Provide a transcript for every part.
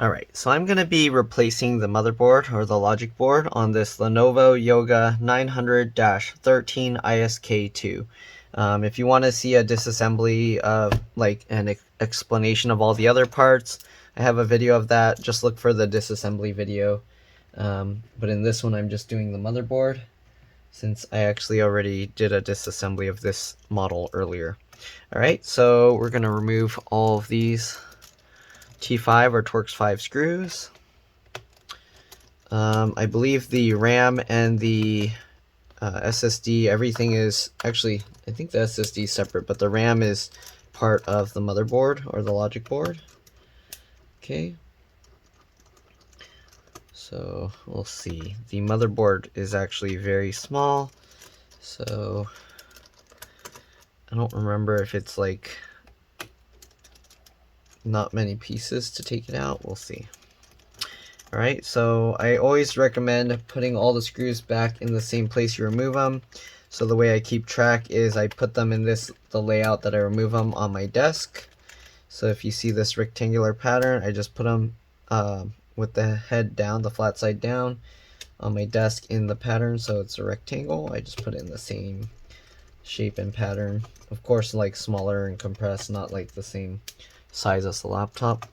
Alright, so I'm going to be replacing the motherboard or the logic board on this Lenovo Yoga 900-13 ISK2. If you want to see a disassembly of like an explanation of all the other parts, I have a video of that. Just look for the disassembly video. But in this one I'm just doing the motherboard, since I actually already did a disassembly of this model earlier. Alright, so we're going to remove all of these T5 or Torx 5 screws. I believe the RAM and the SSD, everything is actually, I think the SSD is separate, but the RAM is part of the motherboard or the logic board. Okay, so we'll see. The motherboard is actually very small, so I don't remember if it's like not many pieces to take it out. We'll see. Alright, so I always recommend putting all the screws back in the same place you remove them. So the way I keep track is I put them in the layout that I remove them on my desk. So if you see this rectangular pattern, I just put them with the head down, the flat side down, on my desk in the pattern, so it's a rectangle. I just put it in the same shape and pattern. Of course, like smaller and compressed, not like the same size as the laptop.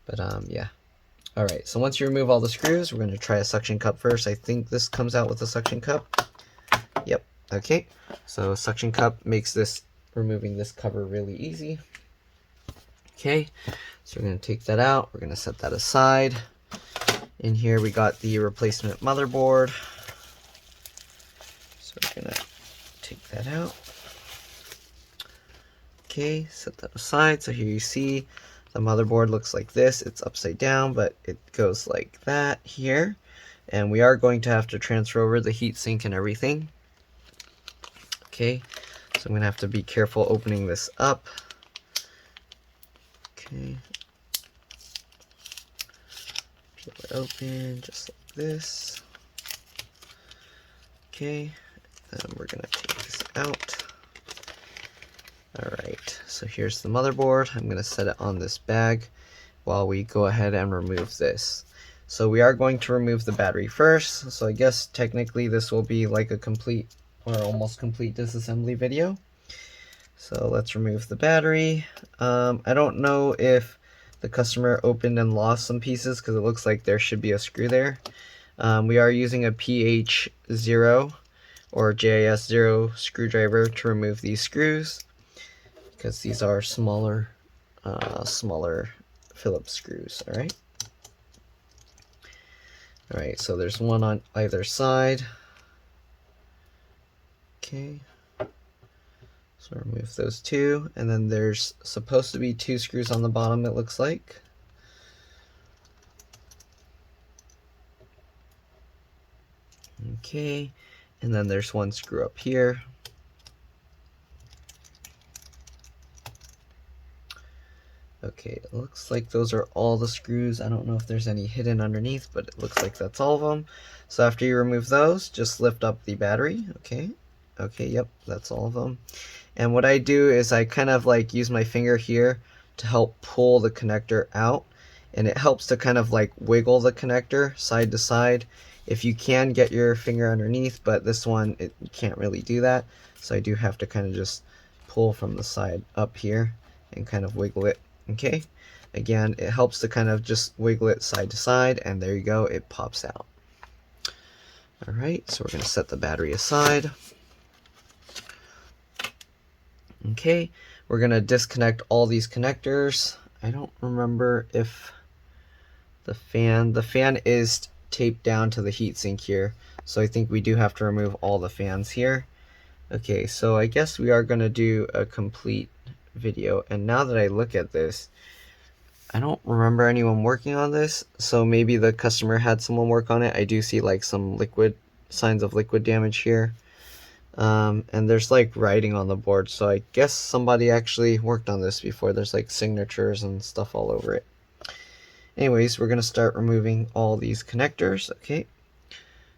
But yeah. Alright, so once you remove all the screws, we're going to try a suction cup first. I think this comes out with a suction cup. Yep, okay. So suction cup makes this, removing this cover really easy. Okay, so we're going to take that out. We're going to set that aside. In here we got the replacement motherboard. So we're going to take that out. Okay, set that aside. So here you see the motherboard looks like this. It's upside down, but it goes like that here. And we are going to have to transfer over the heatsink and everything. Okay, so I'm going to have to be careful opening this up. Okay. Peel it open just like this. Okay, then we're going to take this out. Alright, so here's the motherboard. I'm going to set it on this bag while we go ahead and remove this. So we are going to remove the battery first. So I guess technically this will be like a complete or almost complete disassembly video. So let's remove the battery. I don't know if the customer opened and lost some pieces because it looks like there should be a screw there. We are using a PH0 or JIS0 screwdriver to remove these screws, because these are smaller Phillips screws. Alright, so there's one on either side. Okay, so remove those two, and then there's supposed to be two screws on the bottom, it looks like. Okay, and then there's one screw up here. Okay, it looks like those are all the screws. I don't know if there's any hidden underneath, but it looks like that's all of them. So after you remove those, just lift up the battery. Okay, yep, that's all of them. And what I do is I kind of like use my finger here to help pull the connector out, and it helps to kind of like wiggle the connector side to side. If you can get your finger underneath, but this one, you can't really do that. So I do have to kind of just pull from the side up here and kind of wiggle it. Okay, again, it helps to kind of just wiggle it side to side, and there you go, it pops out. Alright, so we're going to set the battery aside. Okay, we're going to disconnect all these connectors. I don't remember if the fan is taped down to the heatsink here, so I think we do have to remove all the fans here. Okay, so I guess we are going to do a complete video, and now that I look at this, I don't remember anyone working on this, so maybe the customer had someone work on it. I do see like some signs of liquid damage here, and there's like writing on the board, so I guess somebody actually worked on this before. There's like signatures and stuff all over it. Anyways, we're gonna start removing all these connectors. Okay,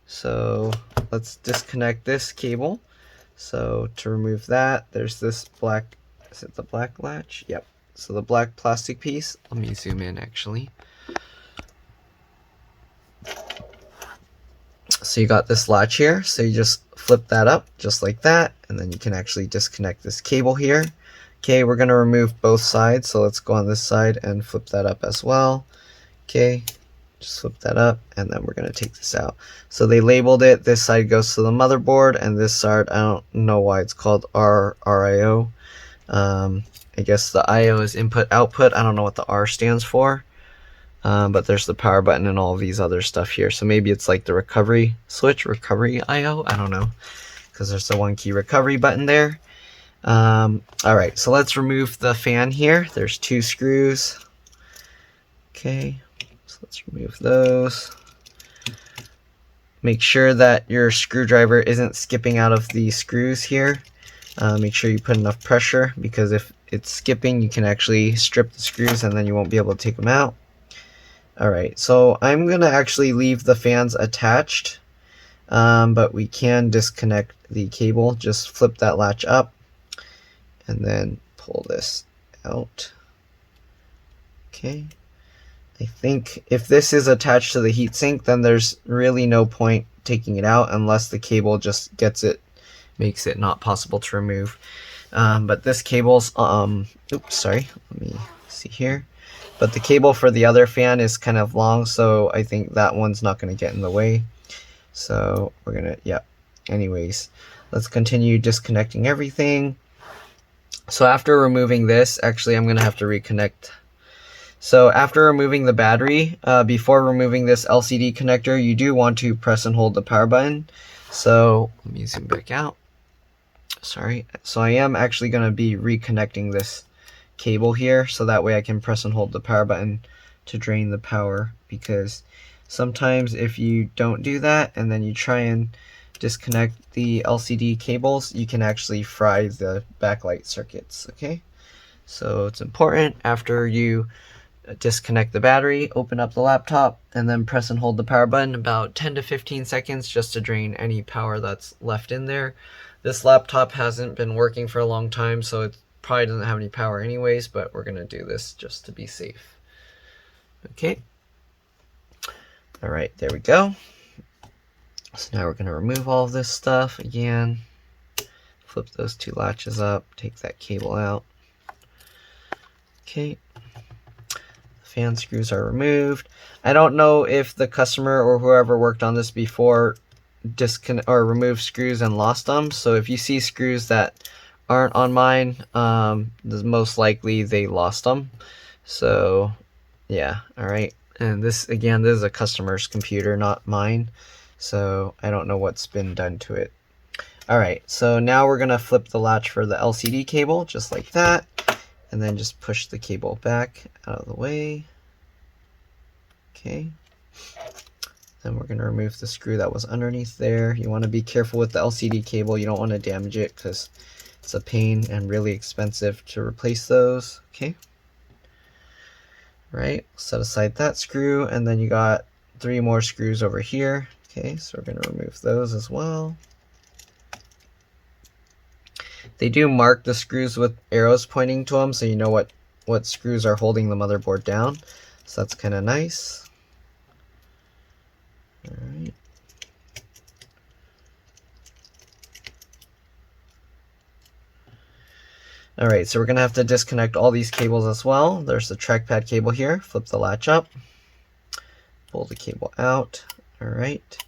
so let's disconnect this cable. So to remove that, there's this black, is it the black latch? Yep. So the black plastic piece, let me zoom in actually. So you got this latch here, so you just flip that up just like that, and then you can actually disconnect this cable here. Okay, we're going to remove both sides, so let's go on this side and flip that up as well. Okay, just flip that up, and then we're going to take this out. So they labeled it, this side goes to the motherboard, and this side, I don't know why it's called RIO. I guess the IO is input output. I don't know what the R stands for. But there's the power button and all these other stuff here. So maybe it's like the recovery switch, recovery IO. I don't know, because there's the 1-key recovery button there. All right, so let's remove the fan here. There's 2 screws. Okay, so let's remove those. Make sure that your screwdriver isn't skipping out of the screws here. Make sure you put enough pressure, because if it's skipping, you can actually strip the screws and then you won't be able to take them out. Alright, so I'm going to actually leave the fans attached, but we can disconnect the cable. Just flip that latch up and then pull this out. Okay, I think if this is attached to the heatsink, then there's really no point taking it out unless the cable just makes it not possible to remove. But this cable's, oops, sorry, let me see here. But the cable for the other fan is kind of long, so I think that one's not going to get in the way. So we're going to, yeah. Anyways, let's continue disconnecting everything. So after removing this, actually I'm going to have to reconnect. So after removing the battery, before removing this LCD connector, you do want to press and hold the power button. So let me zoom back out. Sorry. So I am actually going to be reconnecting this cable here, so that way I can press and hold the power button to drain the power, because sometimes if you don't do that and then you try and disconnect the LCD cables, you can actually fry the backlight circuits. Okay, so it's important after you disconnect the battery, open up the laptop, and then press and hold the power button about 10 to 15 seconds just to drain any power that's left in there. This laptop hasn't been working for a long time, so it probably doesn't have any power anyways, but we're going to do this just to be safe. Okay. All right, there we go. So now we're going to remove all of this stuff again. Flip those 2 latches up, take that cable out. Okay. Fan screws are removed. I don't know if the customer or whoever worked on this before disconnect or removed screws and lost them. So if you see screws that aren't on mine, most likely they lost them. So yeah, all right. And this, again, this is a customer's computer, not mine. So I don't know what's been done to it. All right, so now we're gonna flip the latch for the LCD cable, just like that. And then just push the cable back out of the way. Okay. Then we're going to remove the screw that was underneath there. You want to be careful with the LCD cable. You don't want to damage it because it's a pain and really expensive to replace those. Okay. Right. Set aside that screw, and then you got 3 more screws over here. Okay, so we're going to remove those as well. They do mark the screws with arrows pointing to them, so you know what screws are holding the motherboard down. So that's kind of nice. All right. All right, so we're gonna have to disconnect all these cables as well. There's the trackpad cable here. Flip the latch up, pull the cable out. All right.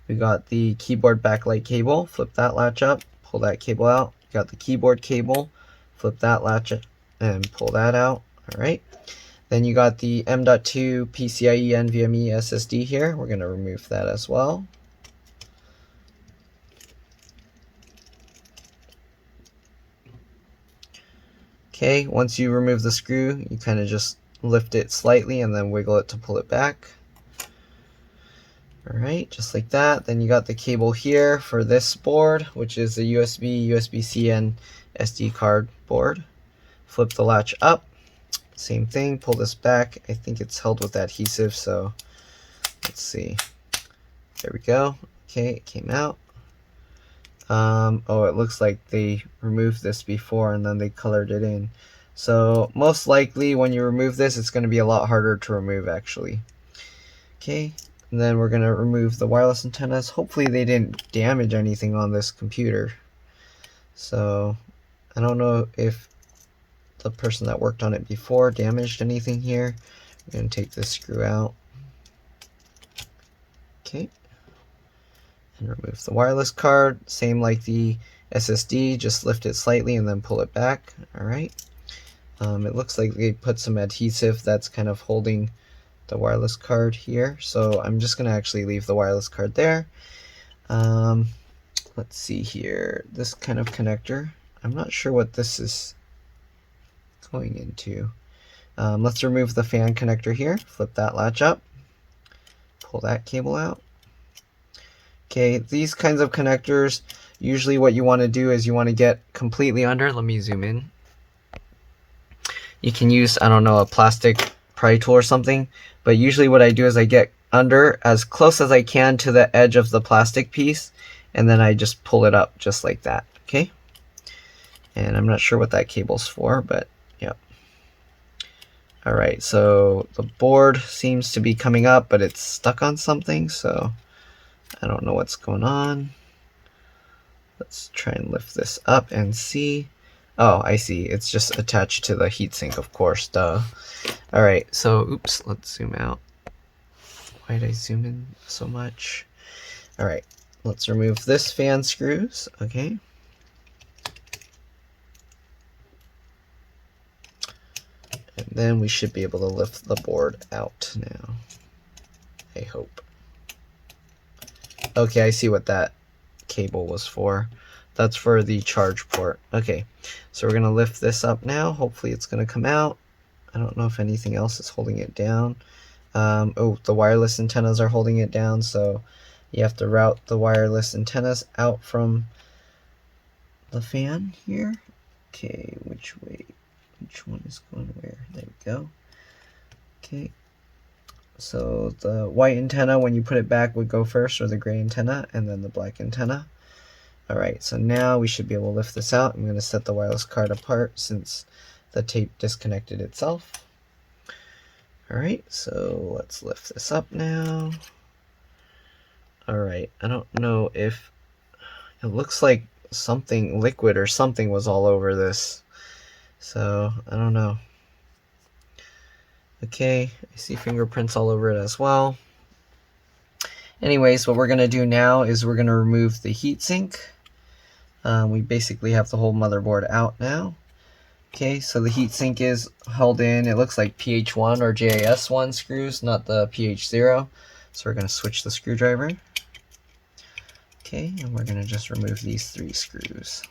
We got the keyboard backlight cable. Flip that latch up, pull that cable out. Got the keyboard cable, flip that latch and pull that out. All right. Then you got the M.2 PCIe NVMe SSD here. We're going to remove that as well. Okay, once you remove the screw, you kind of just lift it slightly and then wiggle it to pull it back. Alright, just like that. Then you got the cable here for this board, which is a USB, USB-C, and SD card board. Flip the latch up. Same thing, pull this back. I think it's held with adhesive, so let's see. There we go. Okay, it came out. Oh, it looks like they removed this before and then they colored it in. So most likely when you remove this, it's going to be a lot harder to remove actually. Okay. And then we're going to remove the wireless antennas. Hopefully they didn't damage anything on this computer. So I don't know if the person that worked on it before damaged anything here. We're going to take this screw out. Okay. And remove the wireless card. Same like the SSD, just lift it slightly and then pull it back. Alright. It looks like they put some adhesive that's kind of holding the wireless card here. So I'm just going to actually leave the wireless card there. Let's see here. This kind of connector. I'm not sure what this is going into. Let's remove the fan connector here. Flip that latch up. Pull that cable out. Okay, these kinds of connectors, usually what you want to do is you want to get completely under. Let me zoom in. You can use, I don't know, a plastic pry tool or something, but usually what I do is I get under as close as I can to the edge of the plastic piece, and then I just pull it up just like that, okay? And I'm not sure what that cable's for, but yeah. Alright, so the board seems to be coming up, but it's stuck on something, so I don't know what's going on. Let's try and lift this up and see. Oh, I see. It's just attached to the heatsink, of course, duh. Alright, so, oops, let's zoom out. Why did I zoom in so much? Alright, let's remove this fan screws, okay? And then we should be able to lift the board out now. I hope. Okay, I see what that cable was for. That's for the charge port. Okay, so we're going to lift this up now. Hopefully it's going to come out. I don't know if anything else is holding it down. Oh, the wireless antennas are holding it down, so you have to route the wireless antennas out from the fan here. Okay, which way? Which one is going where? There we go. Okay. So the white antenna, when you put it back, would go first, or the gray antenna, and then the black antenna. Alright, so now we should be able to lift this out. I'm going to set the wireless card apart since the tape disconnected itself. Alright, so let's lift this up now. Alright, I don't know if... It looks like something liquid or something was all over this. So, I don't know. Okay, I see fingerprints all over it as well. Anyways, what we're going to do now is we're going to remove the heatsink. We basically have the whole motherboard out now. Okay, so the heatsink is held in, it looks like PH1 or JIS1 screws, not the PH0. So we're going to switch the screwdriver. Okay, and we're going to just remove these 3 screws.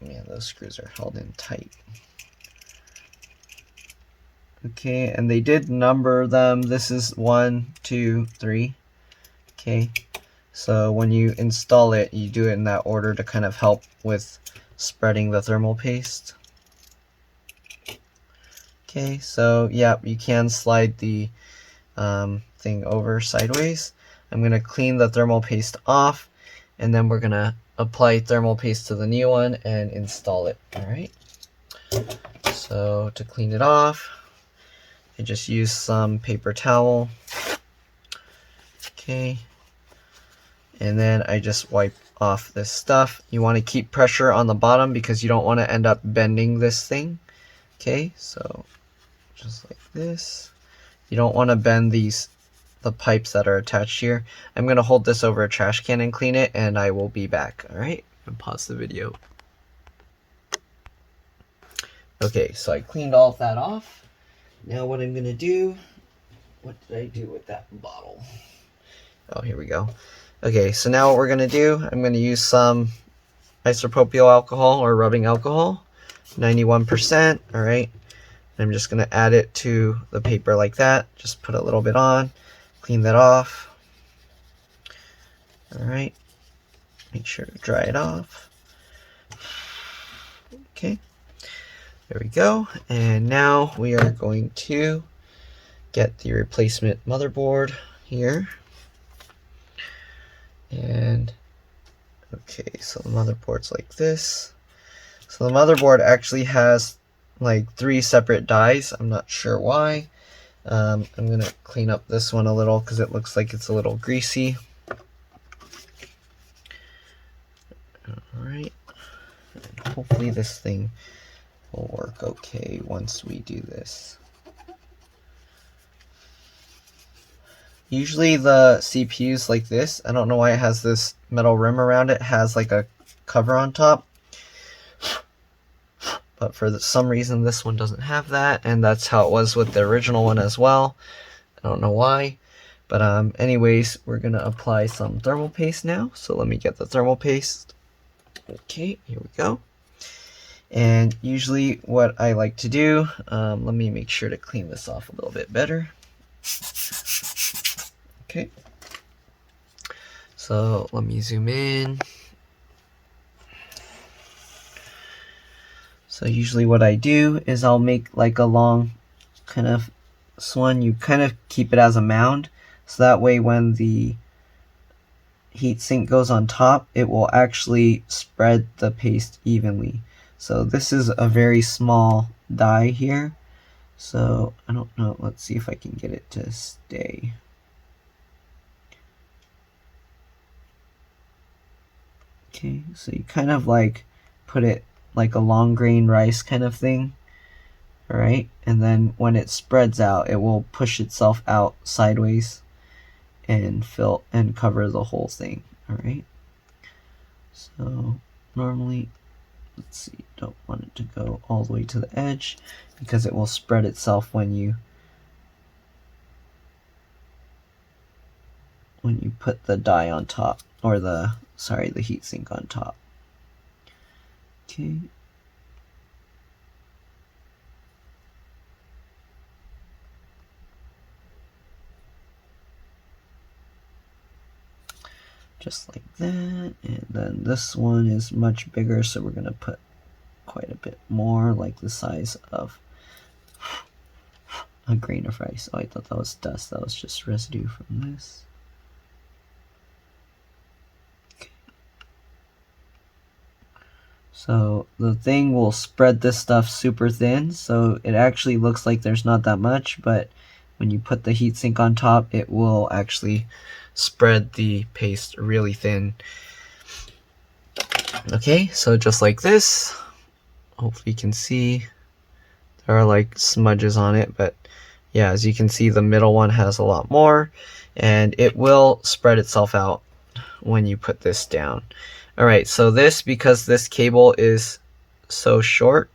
Yeah, those screws are held in tight. Okay, and they did number them. This is 1, 2, 3. Okay, so when you install it, you do it in that order to kind of help with spreading the thermal paste. Okay, so yeah, you can slide the thing over sideways. I'm going to clean the thermal paste off, and then we're going to apply thermal paste to the new one and install it. Alright, so to clean it off, I just use some paper towel. Okay, and then I just wipe off this stuff. You want to keep pressure on the bottom because you don't want to end up bending this thing. Okay, so just like this. You don't want to bend the pipes that are attached here. I'm going to hold this over a trash can and clean it, and I will be back. Alright, I'm going to pause the video. Okay, so I cleaned all of that off. Now what I'm going to do, what did I do with that bottle? Oh, here we go. Okay, so now what we're going to do, I'm going to use some isopropyl alcohol or rubbing alcohol, 91%, alright. I'm just going to add it to the paper like that. Just put a little bit on, clean that off. Alright, make sure to dry it off. Okay, there we go. And now we are going to get the replacement motherboard here. And okay, so the motherboard's like this. So the motherboard actually has like 3 separate dies. I'm not sure why. I'm gonna clean up this one a little because it looks like it's a little greasy. Alright, and hopefully this thing will work okay once we do this. Usually the CPUs like this, I don't know why it has this metal rim around it, has like a cover on top. But for some reason this one doesn't have that, and that's how it was with the original one as well. I don't know why. But anyways, we're going to apply some thermal paste now. So let me get the thermal paste. Okay, here we go. And usually what I like to do, let me make sure to clean this off a little bit better. Okay. So let me zoom in. So usually what I do is I'll make like a long kind of one. You kind of keep it as a mound. So that way when the heatsink goes on top, it will actually spread the paste evenly. So this is a very small die here. So I don't know, let's see if I can get it to stay. Okay, so you kind of like put it like a long grain rice kind of thing. Alright, and then when it spreads out, it will push itself out sideways and fill and cover the whole thing. Alright, so normally, let's see, don't want it to go all the way to the edge because it will spread itself when you put the die on top, or the heatsink on top. Okay. Just like that, and then this one is much bigger, so we're going to put quite a bit more, like the size of a grain of rice. Oh, I thought that was dust. That was just residue from this. Okay. So the thing will spread this stuff super thin, so it actually looks like there's not that much, but when you put the heatsink on top, it will actually spread the paste really thin. Okay, so just like this. Hopefully you can see there are like smudges on it, but yeah, as you can see, the middle one has a lot more, and it will spread itself out when you put this down. Alright, so because this cable is so short,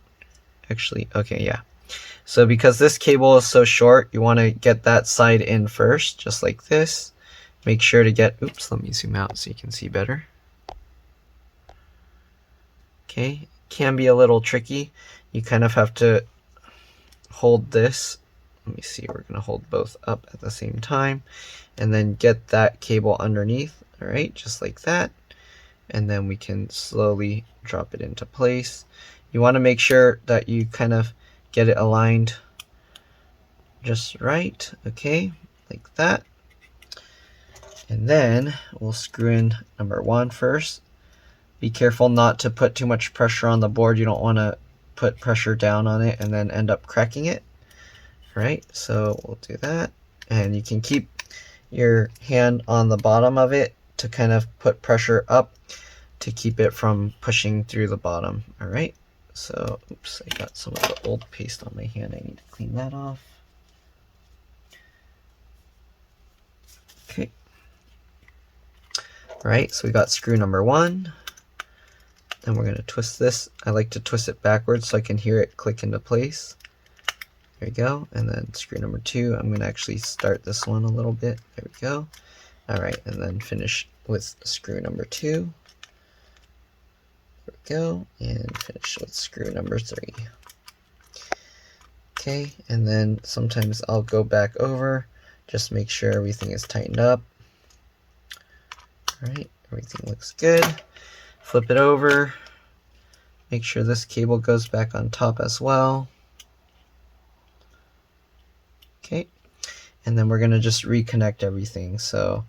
actually, okay, yeah. So because this cable is so short, you want to get that side in first, just like this. Make sure to get, oops, let me zoom out so you can see better. Okay, can be a little tricky. You kind of have to hold this. Let me see, we're going to hold both up at the same time. And then get that cable underneath, alright, just like that. And then we can slowly drop it into place. You want to make sure that you kind of get it aligned just right, okay, like that. And then we'll screw in number 1 first. Be careful not to put too much pressure on the board. You don't want to put pressure down on it and then end up cracking it. Alright, so we'll do that. And you can keep your hand on the bottom of it to kind of put pressure up to keep it from pushing through the bottom. Alright, so, oops, I got some of the old paste on my hand. I need to clean that off. Okay. Alright, so we got screw number 1. Then we're going to twist this. I like to twist it backwards so I can hear it click into place. There we go. And then screw number 2. I'm going to actually start this one a little bit. There we go. Alright, and then finish with screw number 2. There we go. And finish with screw number 3. Okay, and then sometimes I'll go back over. Just make sure everything is tightened up. Alright, everything looks good. Flip it over. Make sure this cable goes back on top as well. Okay, and then we're going to just reconnect everything. So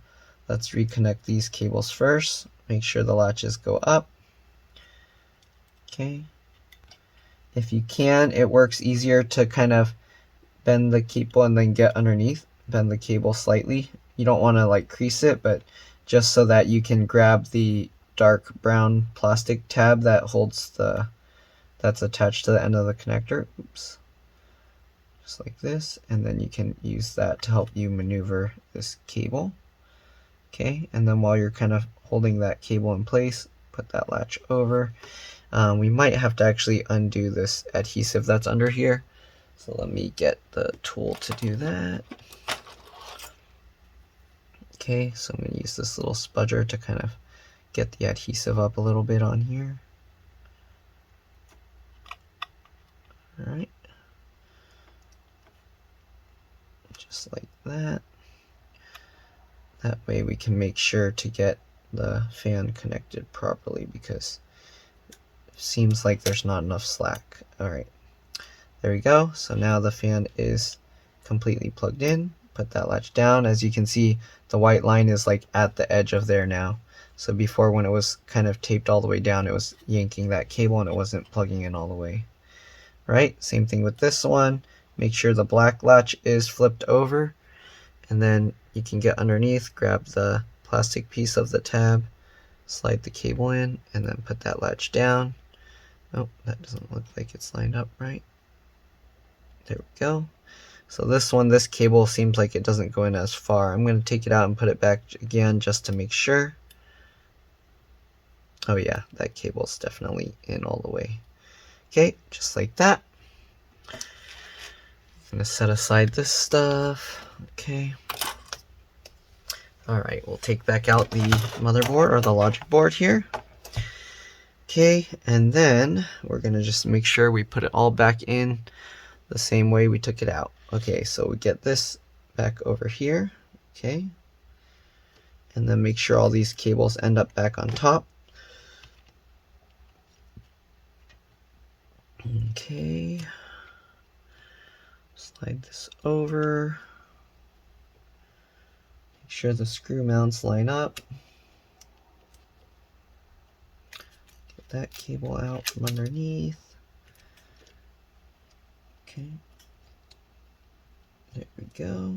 let's reconnect these cables first. Make sure the latches go up. Okay, If you can, it works easier to kind of bend the cable and then get underneath. Bend the cable slightly. You don't want to like crease it, but just so that you can grab the dark brown plastic tab that holds that's attached to the end of the connector. Oops. Just like this, and then you can use that to help you maneuver this cable. Okay, and then while you're kind of holding that cable in place, put that latch over. We might have to actually undo this adhesive that's under here. So let me get the tool to do that. Okay, so I'm going to use this little spudger to kind of get the adhesive up a little bit on here. Alright. Just like that. That way we can make sure to get the fan connected properly, because it seems like there's not enough slack. Alright, there we go. So now the fan is completely plugged in. Put that latch down. As you can see, the white line is like at the edge of there now. So before, when it was kind of taped all the way down, it was yanking that cable and it wasn't plugging in all the way. Right, same thing with this one. Make sure the black latch is flipped over, and then you can get underneath, grab the plastic piece of the tab, slide the cable in, and then put that latch down. Oh, that doesn't look like it's lined up right. There we go. So this cable seems like it doesn't go in as far. I'm going to take it out and put it back again just to make sure. Oh yeah, that cable's definitely in all the way. Okay, just like that. I'm going to set aside this stuff. Okay. Alright, we'll take back out the motherboard or the logic board here. Okay, and then we're going to just make sure we put it all back in the same way we took it out. Okay, so we get this back over here. Okay. And then make sure all these cables end up back on top. Okay. Slide this over. Make sure the screw mounts line up. Get that cable out from underneath. Okay. There we go.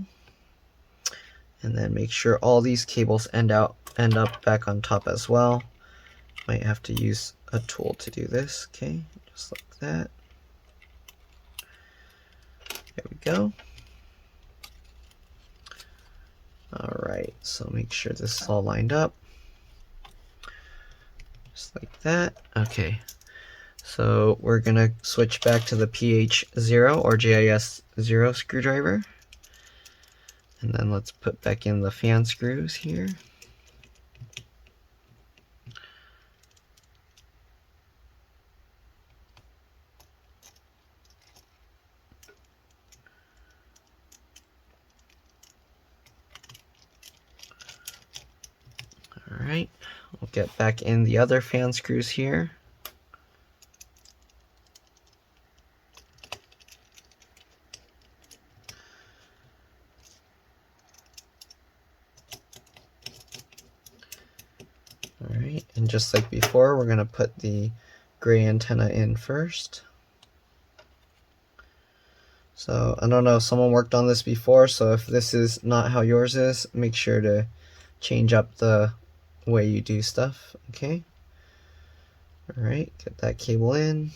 And then make sure all these cables end up back on top as well. Might have to use a tool to do this. Okay, just like that. There we go. Alright, so make sure this is all lined up. Just like that. Okay, so we're going to switch back to the PH0 or JIS0 screwdriver. And then let's put back in the fan screws here. Alright, we'll get back in the other fan screws here. Alright, and just like before, we're going to put the gray antenna in first. So I don't know if someone worked on this before, so if this is not how yours is, make sure to change up the way you do stuff. Okay. Alright, get that cable in.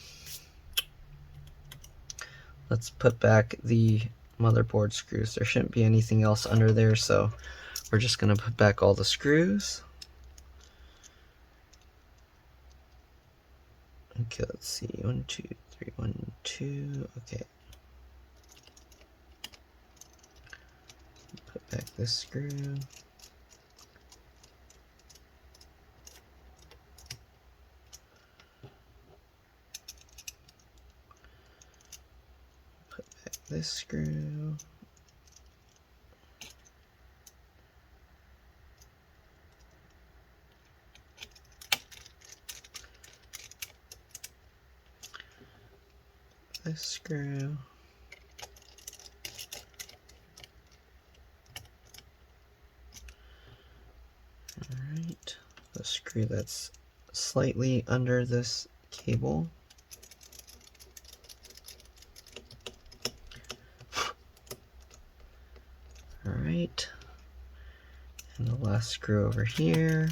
Let's put back the motherboard screws. There shouldn't be anything else under there, so we're just going to put back all the screws. Okay, let's see. 1, 2, 3, 1, 2. Okay. Put back this screw. Put back this screw. This screw. Alright, the screw that's slightly under this cable. Alright. And the last screw over here.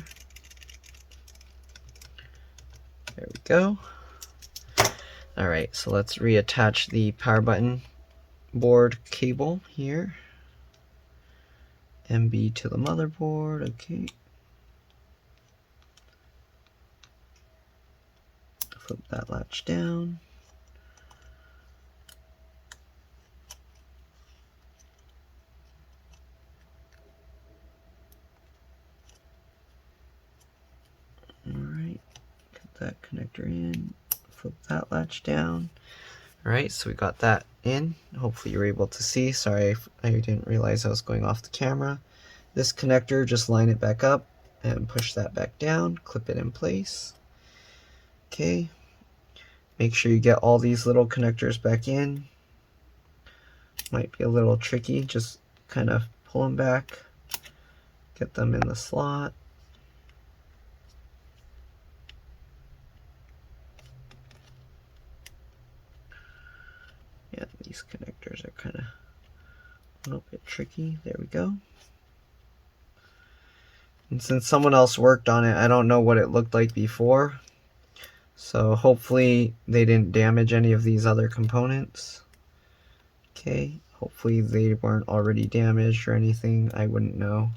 There we go. Alright, so let's reattach the power button board cable here. MB to the motherboard, okay. Flip that latch down. Alright, get that connector in, flip that latch down. Alright, so we got that in. Hopefully you're able to see. Sorry, I didn't realize I was going off the camera. This connector, just line it back up and push that back down, clip it in place. Okay, make sure you get all these little connectors back in. Might be a little tricky, just kind of pull them back, get them in the slot. Yeah, these connectors are kind of a little bit tricky. There we go. And since someone else worked on it, I don't know what it looked like before. So hopefully they didn't damage any of these other components. Okay, hopefully they weren't already damaged or anything. I wouldn't know.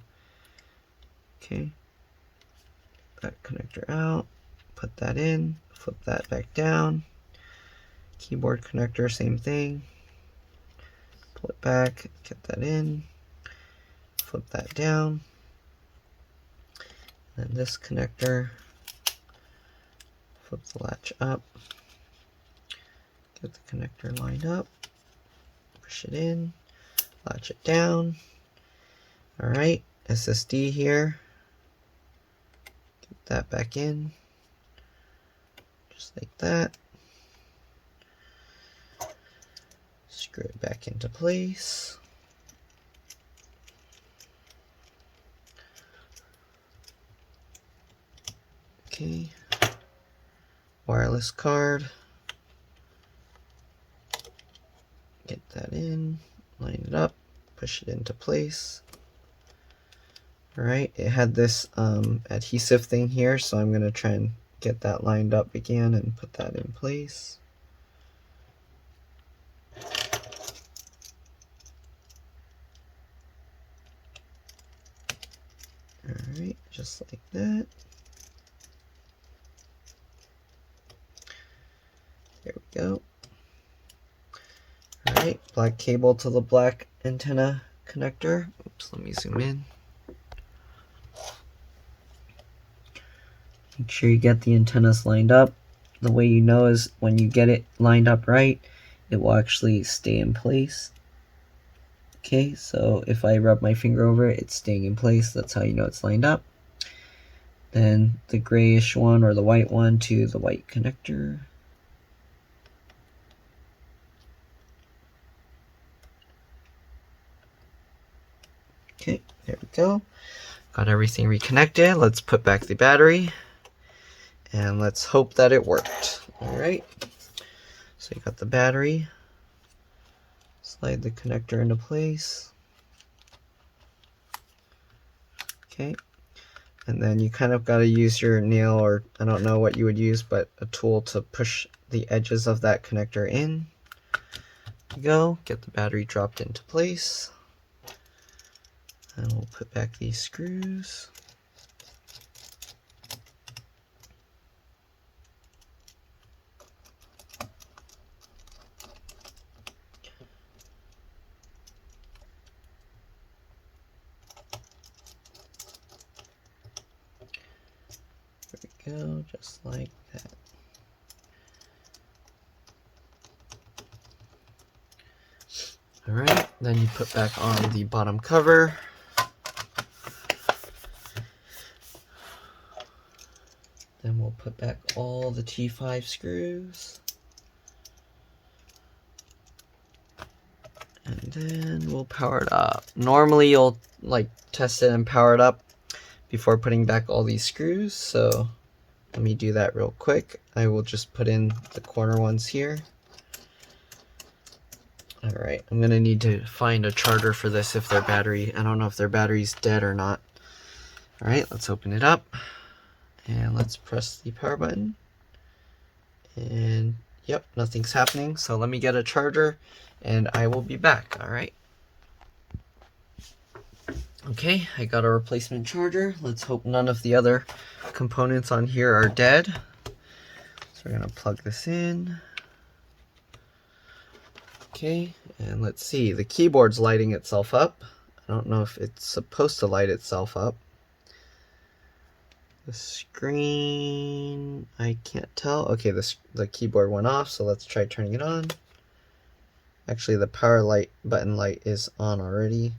Okay, that connector out, put that in, flip that back down. Keyboard connector, same thing. Pull it back, get that in, flip that down. Then this connector, flip the latch up, get the connector lined up, push it in, latch it down. Alright, SSD here, get that back in, just like that. Screw it back into place. Okay, wireless card, get that in, line it up, push it into place. Alright, it had this adhesive thing here, so I'm going to try and get that lined up again and put that in place. Alright, just like that. There we go. Alright, black cable to the black antenna connector. Oops, let me zoom in. Make sure you get the antennas lined up. The way you know is when you get it lined up right, it will actually stay in place. Okay, so if I rub my finger over it, it's staying in place. That's how you know it's lined up. Then the grayish one or the white one to the white connector. Okay, there we go. Got everything reconnected. Let's put back the battery and let's hope that it worked. Alright, so you got the battery. Slide the connector into place. Okay, and then you kind of got to use your nail, or I don't know what you would use, but a tool to push the edges of that connector in. There you go, get the battery dropped into place. And we'll put back these screws. There we go, just like that. Alright, then you put back on the bottom cover. Then we'll put back all the T5 screws. And then we'll power it up. Normally you'll like test it and power it up before putting back all these screws. So let me do that real quick. I will just put in the corner ones here. Alright, I'm gonna need to find a charger for this if their battery, I don't know if their battery's dead or not. Alright, let's open it up and let's press the power button. And yep, nothing's happening. So let me get a charger and I will be back. Alright. Okay, I got a replacement charger. Let's hope none of the other components on here are dead. So we're gonna plug this in. Okay, and let's see, the keyboard's lighting itself up. I don't know if it's supposed to light itself up. The screen, I can't tell. Okay, the keyboard went off, so let's try turning it on. Actually, the power light button light is on already.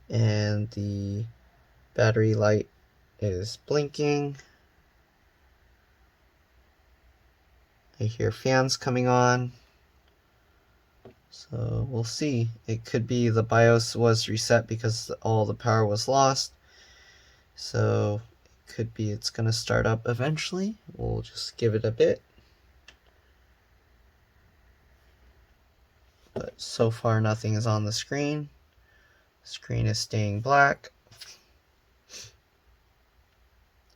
And the battery light is blinking. I hear fans coming on. So we'll see. It could be the BIOS was reset because all the power was lost. So it could be it's going to start up eventually. We'll just give it a bit. But so far nothing is on the screen. The screen is staying black.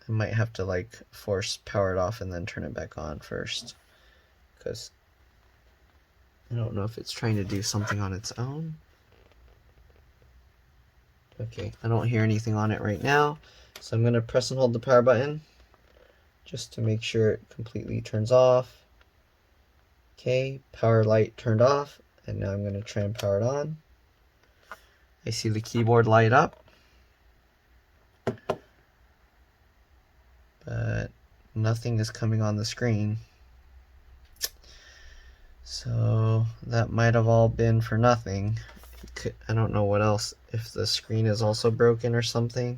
I might have to like force power it off and then turn it back on first, because I don't know if it's trying to do something on its own. Okay, I don't hear anything on it right now, so I'm going to press and hold the power button just to make sure it completely turns off. Okay, power light turned off, and now I'm going to try and power it on. I see the keyboard light up, but nothing is coming on the screen. So that might have all been for nothing. I don't know what else, if the screen is also broken or something.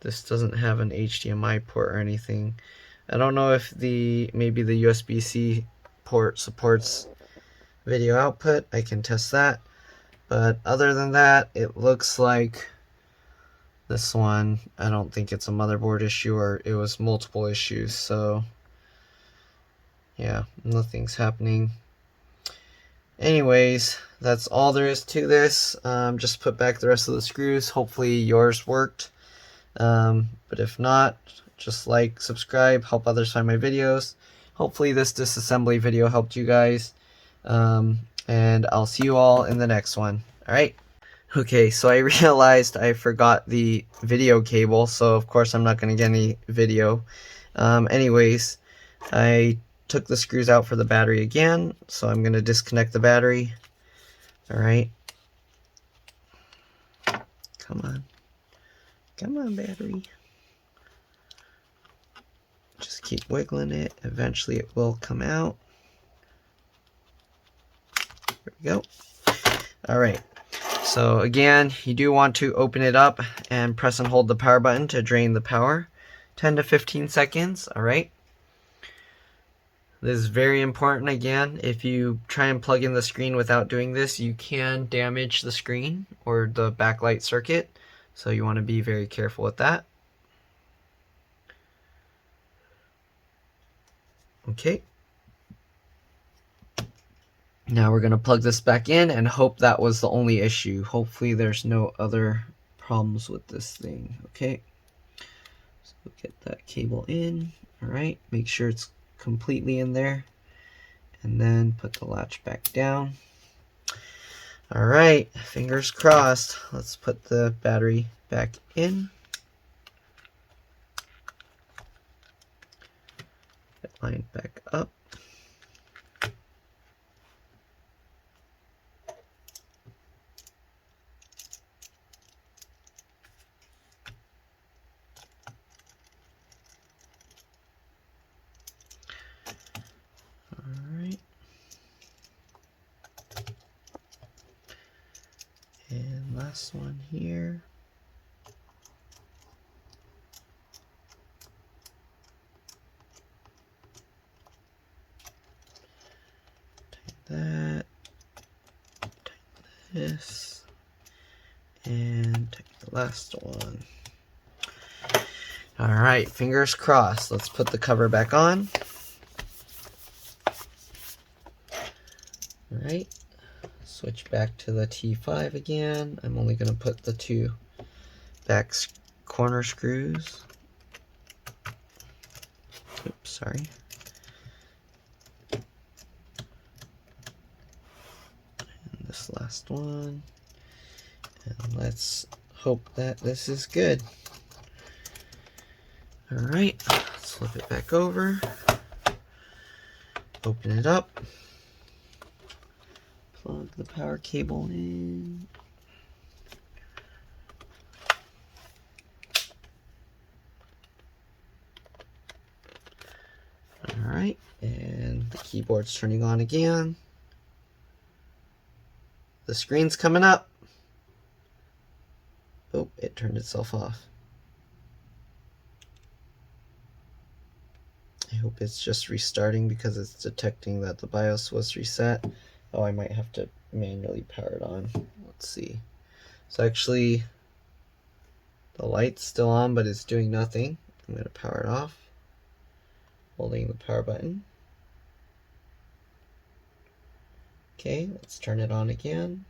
This doesn't have an HDMI port or anything. I don't know if maybe the USB-C port supports video output. I can test that. But other than that, it looks like this one, I don't think it's a motherboard issue, or it was multiple issues. So yeah, nothing's happening. Anyways, that's all there is to this. Just put back the rest of the screws. Hopefully yours worked. But if not, just like, subscribe, help others find my videos. Hopefully this disassembly video helped you guys. And I'll see you all in the next one. Alright. Okay, so I realized I forgot the video cable, so of course I'm not going to get any video. Anyways, I took the screws out for the battery again, so I'm going to disconnect the battery. Alright. Come on. Come on, battery. Just keep wiggling it. Eventually it will come out. There we go. Alright. So again, you do want to open it up and press and hold the power button to drain the power. 10 to 15 seconds. Alright. This is very important. Again, if you try and plug in the screen without doing this, you can damage the screen or the backlight circuit. So you want to be very careful with that. Okay. Now we're going to plug this back in and hope that was the only issue. Hopefully there's no other problems with this thing. Okay. So we'll get that cable in. Alright. Make sure it's completely in there. And then put the latch back down. Alright. Fingers crossed. Let's put the battery back in. Get lined back up. Alright. And last one here. That, tighten this, and tighten the last one. Alright, fingers crossed. Let's put the cover back on. Alright, switch back to the T5 again. I'm only going to put the 2 back corner screws. Oops, sorry. And this last one. And let's hope that this is good. Alright, let's flip it back over. Open it up. Plug the power cable in. Alright, and the keyboard's turning on again. The screen's coming up. Oh, it turned itself off. I hope it's just restarting because it's detecting that the BIOS was reset. Oh, I might have to manually power it on. Let's see. So actually, the light's still on, but it's doing nothing. I'm going to power it off. Holding the power button. Okay, let's turn it on again.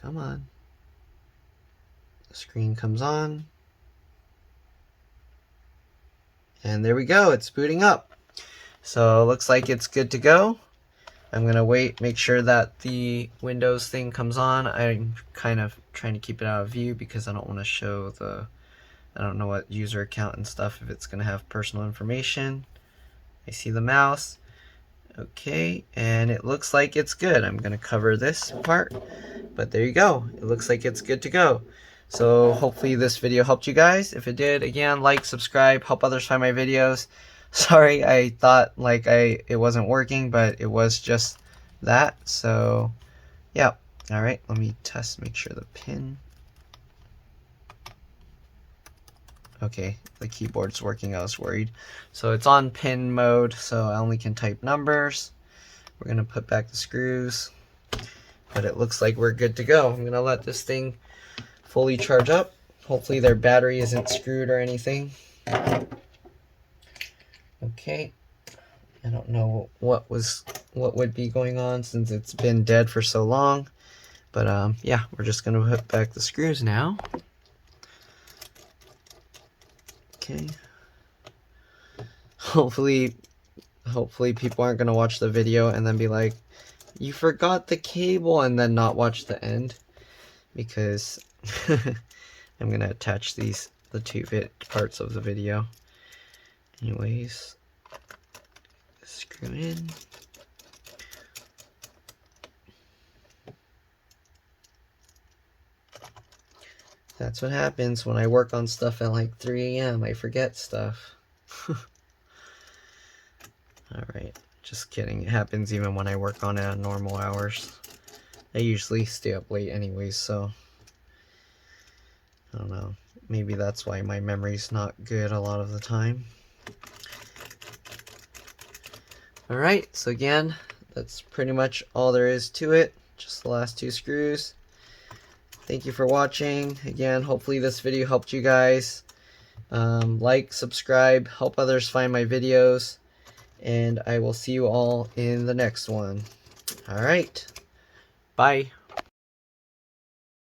Come on. The screen comes on. And there we go, it's booting up. So it looks like it's good to go. I'm going to wait, make sure that the Windows thing comes on. I'm kind of trying to keep it out of view because I don't want to show the, I don't know what user account and stuff, if it's going to have personal information. I see the mouse. Okay, and it looks like it's good. I'm going to cover this part, but there you go. It looks like it's good to go. So hopefully this video helped you guys. If it did, again, like, subscribe, help others find my videos. Sorry, I thought like it wasn't working, but it was just that. So yeah. Alright, let me test, make sure the pin. Okay, the keyboard's working, I was worried. So it's on pin mode, so I only can type numbers. We're gonna put back the screws, but it looks like we're good to go. I'm gonna let this thing fully charge up. Hopefully their battery isn't screwed or anything. Okay, I don't know what would be going on since it's been dead for so long, but yeah, we're just gonna put back the screws now. Okay. Hopefully people aren't gonna watch the video and then be like, you forgot the cable, and then not watch the end, because I'm gonna attach the 2 parts of the video. Anyways, screw in. That's what happens when I work on stuff at like 3 AM. I forget stuff. Alright, just kidding. It happens even when I work on it at normal hours. I usually stay up late anyways, so I don't know. Maybe that's why my memory's not good a lot of the time. Alright, so again, that's pretty much all there is to it. Just the last 2 screws. Thank you for watching. Again, hopefully this video helped you guys. Like, subscribe, help others find my videos, and I will see you all in the next one. Alright, bye.